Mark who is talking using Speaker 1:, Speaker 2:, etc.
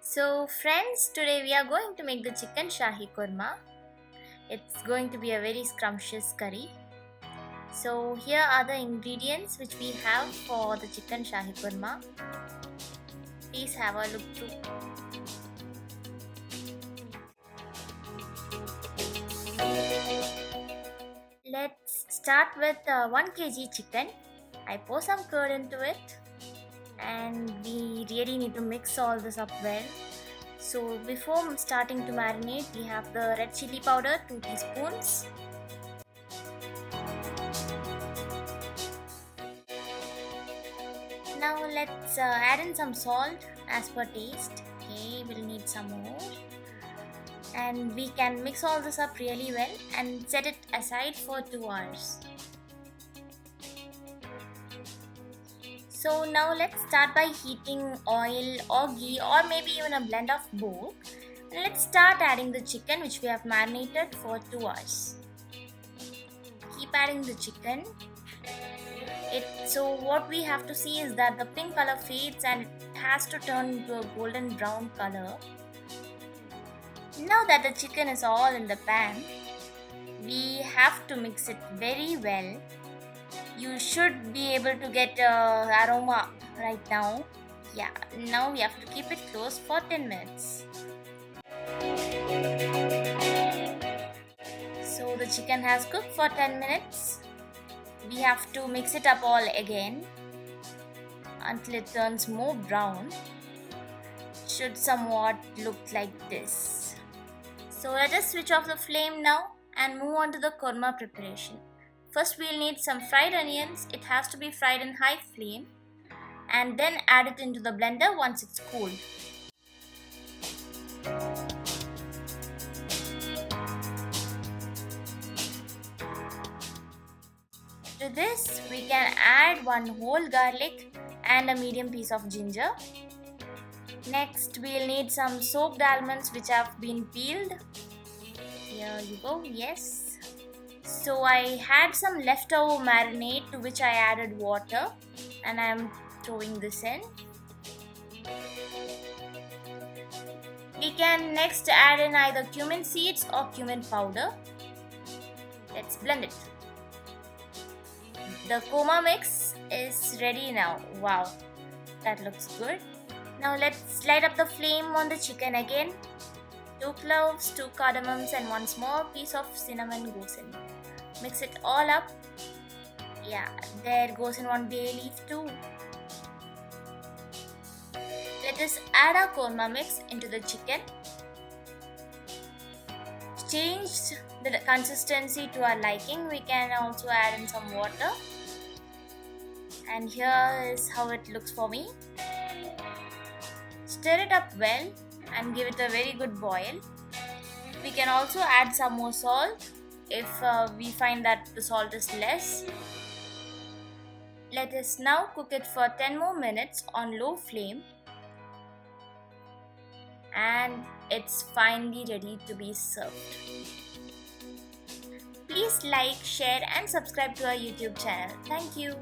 Speaker 1: So friends, today we are going to make the chicken Shahi Korma. It's going to be a very scrumptious curry. So here are the ingredients which we have for the chicken Shahi Korma. Please have a look through. Let's start with 1 kg chicken. I pour some curd into it and we really need to mix all this up well. So before starting to marinate, we have the red chili powder 2 teaspoons. Now let's add in some salt as per taste. Okay, we'll need some more. And we can mix all this up really well and set it aside for 2 hours. So now let's start by heating oil or ghee or maybe even a blend of both. And let's start adding the chicken which we have marinated for 2 hours. Keep adding the chicken. So what we have to see is that the pink color fades and it has to turn into a golden brown color. Now that the chicken is all in the pan, we have to mix it very well. You should be able to get aroma right now. Yeah, now we have to keep it closed for 10 minutes. So the chicken has cooked for 10 minutes. We have to mix it up all again until it turns more brown. It should somewhat look like this. So let us switch off the flame now and move on to the korma preparation. First we'll need some fried onions. It has to be fried in high flame and then add it into the blender once it's cooled. To this we can add 1 whole garlic and a medium piece of ginger. Next we'll need some soaked almonds which have been peeled. Here you go, yes. So I had some leftover marinade to which I added water and I am throwing this in. We can next add in either cumin seeds or cumin powder. Let's blend it. The korma mix is ready now. Wow, that looks good. Now let's light up the flame on the chicken again. 2 cloves, 2 cardamoms and 1 small piece of cinnamon goes in. Mix it all up. Yeah, there goes in 1 bay leaf too. Let us add our korma mix into the chicken. Change the consistency to our liking. We can also add in some water. And here is how it looks for me. Stir it up well and give it a very good boil. We can also add some more salt if we find that the salt is less. Let us now cook it for 10 more minutes on low flame. And it's finally ready to be served. Please like, share and subscribe to our YouTube channel. Thank you.